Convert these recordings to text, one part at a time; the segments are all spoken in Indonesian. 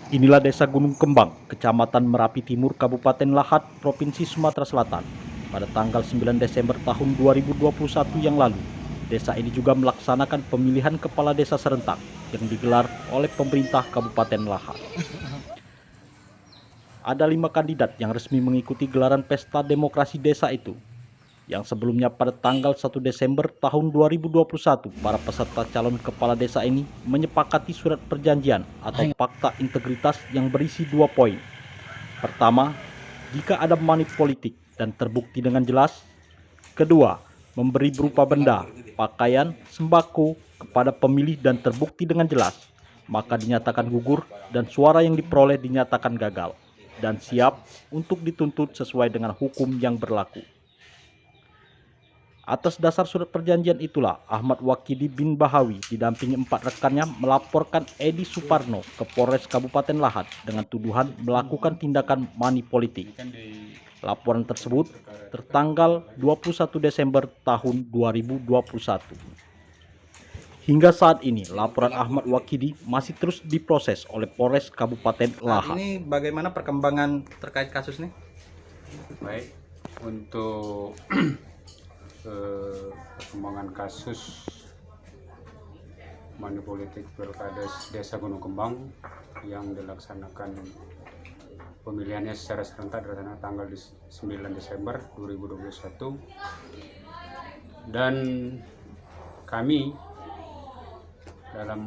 Inilah Desa Gunung Kembang, Kecamatan Merapi Timur, Kabupaten Lahat, Provinsi Sumatera Selatan. Pada tanggal 9 Desember tahun 2021 yang lalu, desa ini juga melaksanakan pemilihan kepala desa serentak yang digelar oleh pemerintah Kabupaten Lahat. Ada 5 kandidat yang resmi mengikuti gelaran pesta demokrasi desa itu, yang sebelumnya pada tanggal 1 Desember tahun 2021 para peserta calon kepala desa ini menyepakati surat perjanjian atau fakta integritas yang berisi 2 poin. Pertama, jika ada money politik dan terbukti dengan jelas. Kedua, memberi berupa benda, pakaian, sembako kepada pemilih dan terbukti dengan jelas, maka dinyatakan gugur dan suara yang diperoleh dinyatakan gagal dan siap untuk dituntut sesuai dengan hukum yang berlaku. Atas dasar surat perjanjian itulah Ahmad Wakidi bin Bahawi didampingi 4 rekannya melaporkan Edi Suparno ke Polres Kabupaten Lahat dengan tuduhan melakukan tindakan money politik. Laporan tersebut tertanggal 21 Desember tahun 2021. Hingga saat ini laporan Ahmad Wakidi masih terus diproses oleh Polres Kabupaten Lahat. Ini bagaimana perkembangan terkait kasus ini? Baik, untuk perkembangan kasus money politik pilkada Desa Gunung Kembang yang dilaksanakan pemilihannya secara serentak pada tanggal 9 Desember 2021, dan kami dalam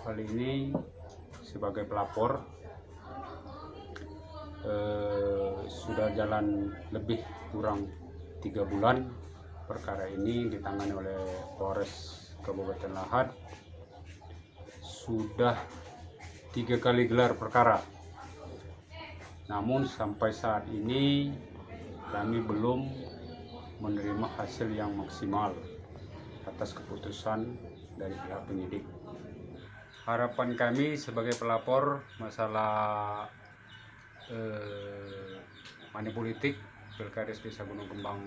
hal ini sebagai pelapor sudah jalan lebih kurang 3 bulan perkara ini ditangani oleh Polres Kabupaten Lahat. Sudah 3 kali gelar perkara, namun sampai saat ini kami belum menerima hasil yang maksimal atas keputusan dari pihak penyidik. Harapan kami sebagai pelapor masalah money politik Pilkades Desa Gunung Kembang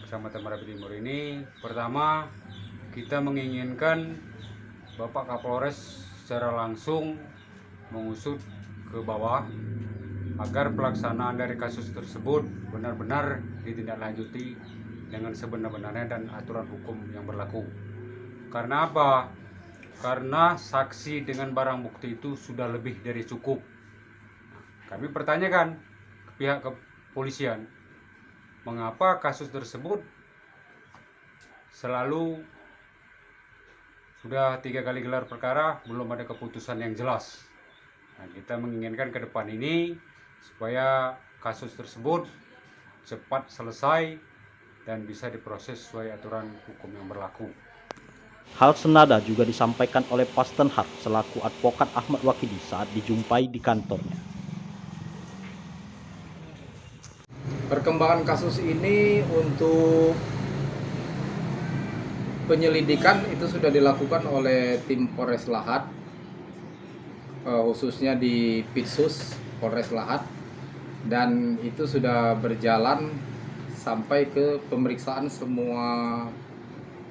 Kecamatan Merapi Timur ini, pertama kita menginginkan Bapak Kapolres secara langsung mengusut ke bawah agar pelaksanaan dari kasus tersebut benar-benar ditindaklanjuti dengan sebenar-benarnya dan aturan hukum yang berlaku. Karena apa? Karena saksi dengan barang bukti itu sudah lebih dari cukup. Kami pertanyakan ke pihak kepolisian, mengapa kasus tersebut selalu sudah 3 kali gelar perkara belum ada keputusan yang jelas. Nah, kita menginginkan ke depan ini supaya kasus tersebut cepat selesai dan bisa diproses sesuai aturan hukum yang berlaku. Hal senada juga disampaikan oleh Pastenhak selaku advokat Ahmad Wakidi saat dijumpai di kantornya. Perkembangan kasus ini untuk penyelidikan itu sudah dilakukan oleh tim Polres Lahat, khususnya di Pitsus Polres Lahat, dan itu sudah berjalan sampai ke pemeriksaan semua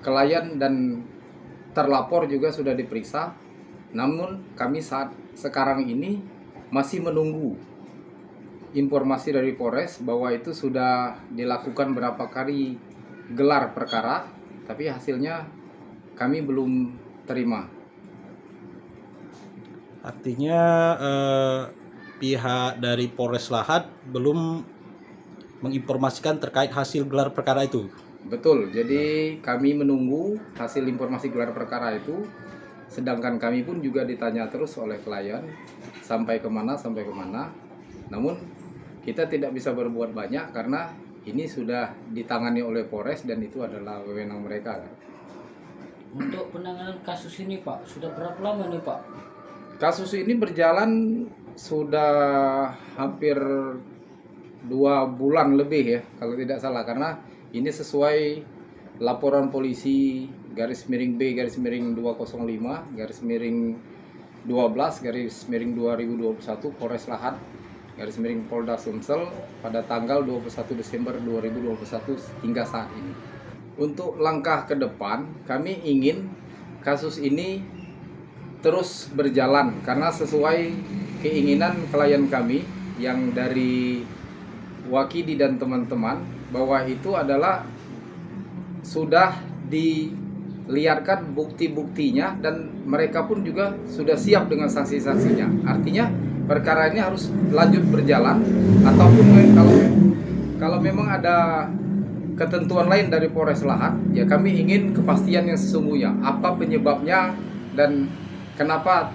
klien dan terlapor juga sudah diperiksa. Namun kami saat sekarang ini masih menunggu informasi dari Polres bahwa itu sudah dilakukan berapa kali gelar perkara, tapi hasilnya kami belum terima. Artinya pihak dari Polres Lahat belum menginformasikan terkait hasil gelar perkara itu. Betul, jadi kami menunggu hasil informasi gelar perkara itu, sedangkan kami pun juga ditanya terus oleh klien sampai kemana. Namun kita tidak bisa berbuat banyak karena ini sudah ditangani oleh Polres dan itu adalah wewenang mereka. Untuk penanganan kasus ini Pak, sudah berapa lama nih Pak? Kasus ini berjalan sudah hampir 2 bulan lebih ya, kalau tidak salah, karena ini sesuai laporan polisi /B/205/12/2021 Polres Lahat Polda Sumsel pada tanggal 21 Desember 2021 hingga saat ini. Untuk langkah ke depan, kami ingin kasus ini terus berjalan karena sesuai keinginan klien kami yang dari Wakidi dan teman-teman, bahwa itu adalah sudah diliarkan bukti-buktinya dan mereka pun juga sudah siap dengan saksi-saksinya. Artinya perkara ini harus lanjut berjalan, ataupun kalau memang ada ketentuan lain dari Polres Lahat, ya kami ingin kepastian yang sesungguhnya, apa penyebabnya dan kenapa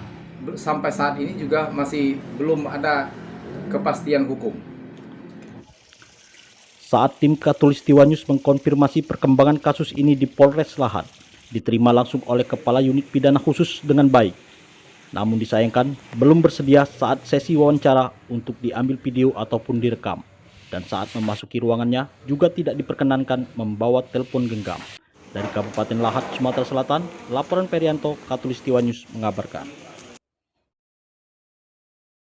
sampai saat ini juga masih belum ada kepastian hukum. Saat tim Khatulistiwa News mengkonfirmasi perkembangan kasus ini di Polres Lahat, diterima langsung oleh Kepala Unit Pidana Khusus dengan baik. Namun disayangkan, belum bersedia saat sesi wawancara untuk diambil video ataupun direkam. Dan saat memasuki ruangannya, juga tidak diperkenankan membawa telepon genggam. Dari Kabupaten Lahat, Sumatera Selatan, laporan Perianto, Khatulistiwa News mengabarkan.